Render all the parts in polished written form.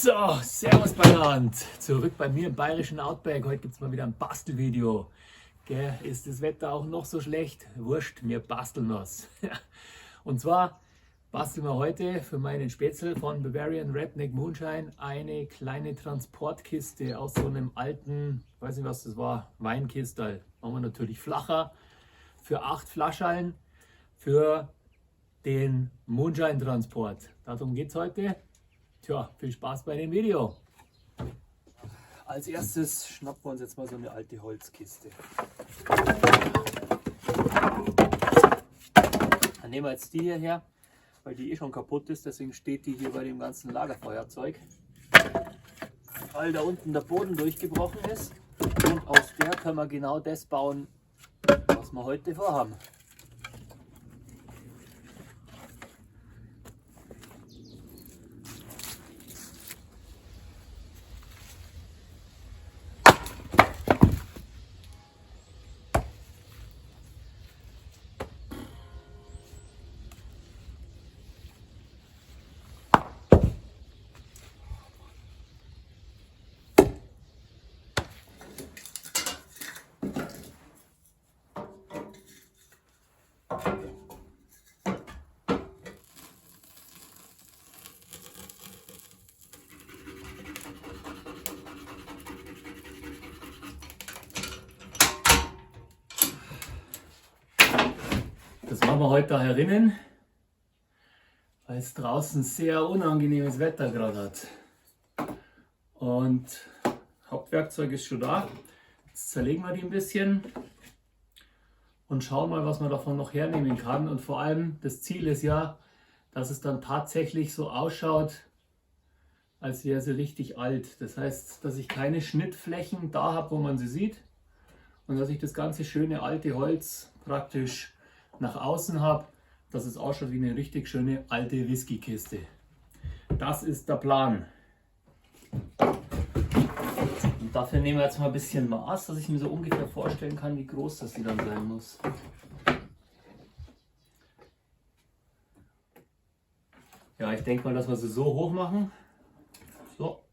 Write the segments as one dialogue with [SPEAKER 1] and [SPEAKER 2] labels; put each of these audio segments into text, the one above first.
[SPEAKER 1] So, servus beieinander. Zurück bei mir im bayerischen Outback. Heute gibt es mal wieder ein Bastelvideo. Gell, ist das Wetter auch noch so schlecht? Wurscht, wir basteln was. Und zwar basteln wir heute für meinen Spätzle von Bavarian Redneck Moonshine eine kleine Transportkiste aus so einem alten, weiß nicht was das war, Weinkistel. Machen wir natürlich flacher für 8 Flaschallen für den Moonshine-Transport. Darum geht es heute. Tja, viel Spaß bei dem Video. Als erstes schnappen wir uns jetzt mal so eine alte Holzkiste. Dann nehmen wir jetzt die hierher, weil die schon kaputt ist, deswegen steht die hier bei dem ganzen Lagerfeuerzeug. Weil da unten der Boden durchgebrochen ist und aus der können wir genau das bauen, was wir heute vorhaben. Das machen wir heute da herinnen, weil es draußen sehr unangenehmes Wetter gerade hat. Und Hauptwerkzeug ist schon da. Jetzt zerlegen wir die ein bisschen und schauen mal, was man davon noch hernehmen kann. Und vor allem das Ziel ist ja, dass es dann tatsächlich so ausschaut, als wäre sie richtig alt. Das heißt, dass ich keine Schnittflächen da habe, wo man sie sieht. Und dass ich das ganze schöne alte Holz praktisch nach außen habe, dass es ausschaut wie eine richtig schöne alte Whiskykiste. Das ist der Plan. Und dafür nehmen wir jetzt mal ein bisschen Maß, dass ich mir so ungefähr vorstellen kann, wie groß das die dann sein muss. Ja, ich denke mal, dass wir sie so hoch machen. So.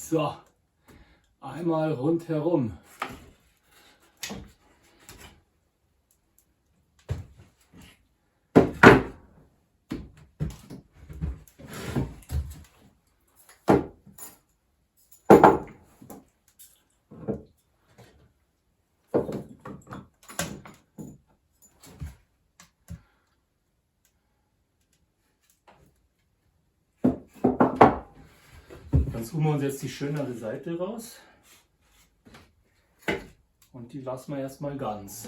[SPEAKER 1] So, einmal rundherum. Dann suchen wir uns jetzt die schönere Seite raus und die lassen wir erstmal ganz.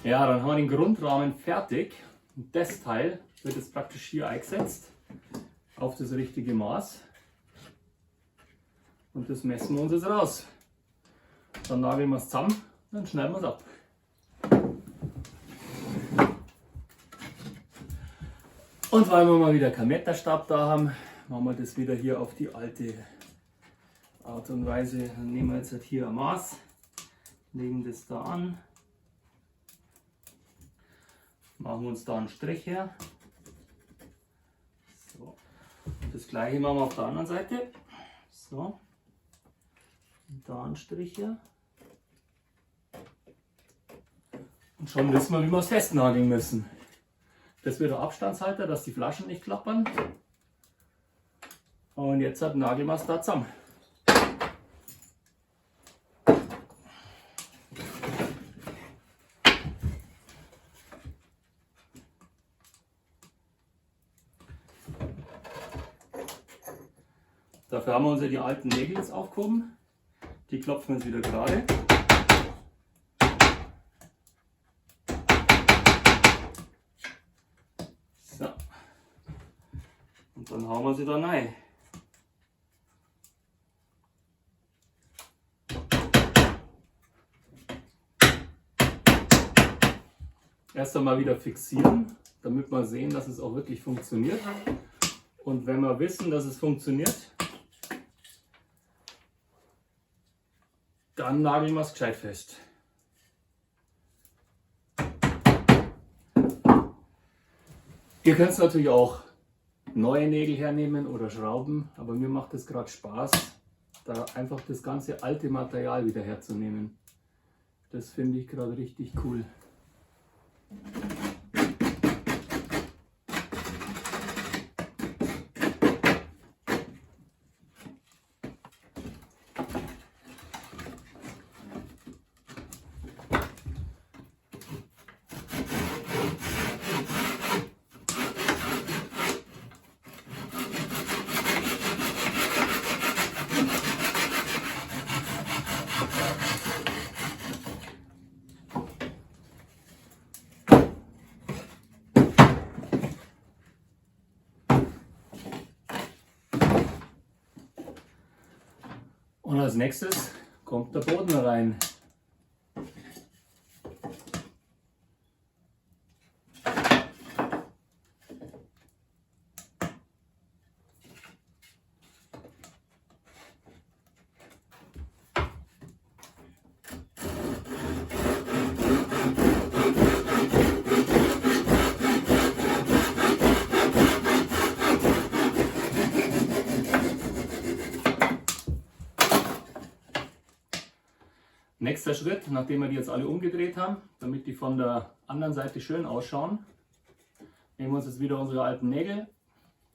[SPEAKER 1] Ja, dann haben wir den Grundrahmen fertig und das Teil wird jetzt praktisch hier eingesetzt auf das richtige Maß und das messen wir uns jetzt raus. Dann nageln wir es zusammen, dann schneiden wir es ab. Und weil wir mal wieder keinen Meterstab da haben, machen wir das wieder hier auf die alte Art und Weise. Dann nehmen wir jetzt halt hier ein Maß, legen das da an. Machen wir uns da einen Strich her. So. Das gleiche machen wir auf der anderen Seite. So. Und da ein Strich hier. Und schon wissen wir, wie wir es festnageln müssen. Das wird der Abstandshalter, dass die Flaschen nicht klappern. Und jetzt nageln wir es da zusammen. Dafür haben wir uns ja die alten Nägel jetzt aufgehoben. Die klopfen wir jetzt wieder gerade. So. Und dann hauen wir sie da rein. Erst einmal wieder fixieren, damit wir sehen, dass es auch wirklich funktioniert. Und wenn wir wissen, dass es funktioniert, dann nageln wir es gescheit fest. Ihr könnt natürlich auch neue Nägel hernehmen oder Schrauben, aber mir macht es gerade Spaß, da einfach das ganze alte Material wieder herzunehmen. Das finde ich gerade richtig cool. Und als nächstes kommt der Boden rein. Nächster Schritt, nachdem wir die jetzt alle umgedreht haben, damit die von der anderen Seite schön ausschauen, nehmen wir uns jetzt wieder unsere alten Nägel,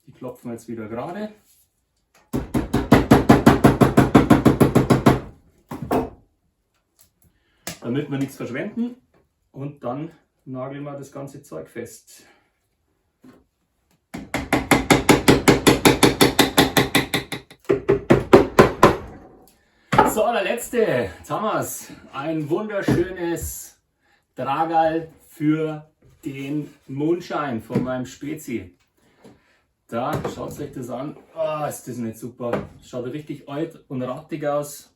[SPEAKER 1] die klopfen wir jetzt wieder gerade. Damit wir nichts verschwenden, und dann nageln wir das ganze Zeug fest. So, der letzte, jetzt haben wir es. Ein wunderschönes Tragerl für den Moonshine von meinem Spezi. Da, schaut euch das an. Oh, ist das nicht super. Schaut richtig alt und rattig aus.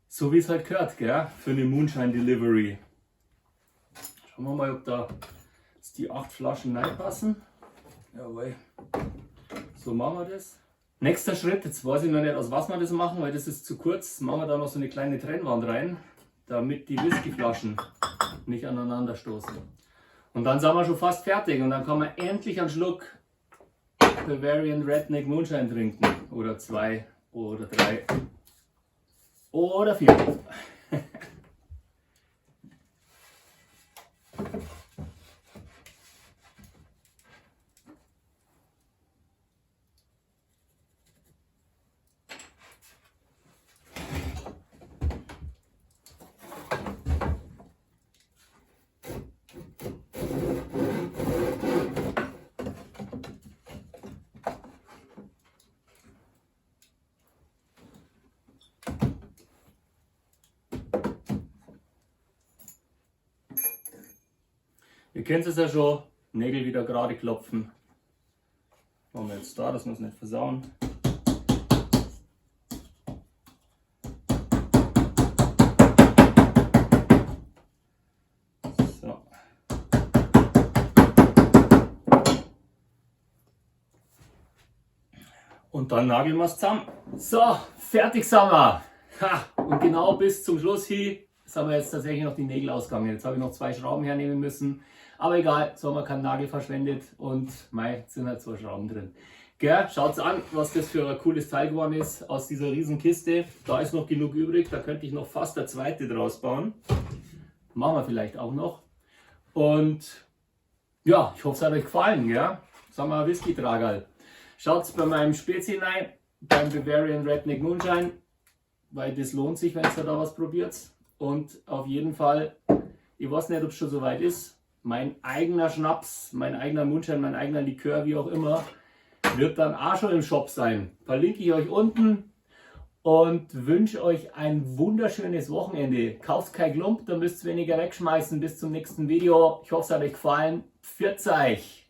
[SPEAKER 1] So wie es halt gehört, gell? Für eine Moonshine Delivery. Schauen wir mal, ob da jetzt die 8 Flaschen reinpassen. Jawohl. So machen wir das. Nächster Schritt, jetzt weiß ich noch nicht, aus was wir das machen, weil das ist zu kurz. Machen wir da noch so eine kleine Trennwand rein, damit die Whiskyflaschen nicht aneinander stoßen. Und dann sind wir schon fast fertig und dann kann man endlich einen Schluck Bavarian Redneck Moonshine trinken. Oder 2 oder 3 oder 4. Ihr kennt es ja schon, Nägel wieder gerade klopfen. Machen wir jetzt da, dass wir es nicht versauen. So. Und dann nageln wir es zusammen. So, fertig sind wir. Ha, und genau bis zum Schluss hin sind wir jetzt tatsächlich noch die Nägel ausgegangen. Jetzt habe ich noch 2 Schrauben hernehmen müssen. Aber egal, so haben wir keinen Nagel verschwendet und mei, sind halt 2 Schrauben drin. Gell? Schaut's an, was das für ein cooles Teil geworden ist aus dieser riesen Kiste. Da ist noch genug übrig, da könnte ich noch fast der zweite draus bauen. Machen wir vielleicht auch noch. Und ja, ich hoffe, es hat euch gefallen. Ja? Sagen wir Whisky-Tragerl. Schaut bei meinem Spezi rein, beim Bavarian Redneck Moonshine, weil das lohnt sich, wenn ihr da was probiert. Und auf jeden Fall, ich weiß nicht, ob es schon soweit ist, mein eigener Schnaps, mein eigener Moonshine, mein eigener Likör, wie auch immer, wird dann auch schon im Shop sein. Verlinke ich euch unten und wünsche euch ein wunderschönes Wochenende. Kauft kein Klump, dann müsst ihr weniger wegschmeißen. Bis zum nächsten Video. Ich hoffe, es hat euch gefallen. Pfiat euch!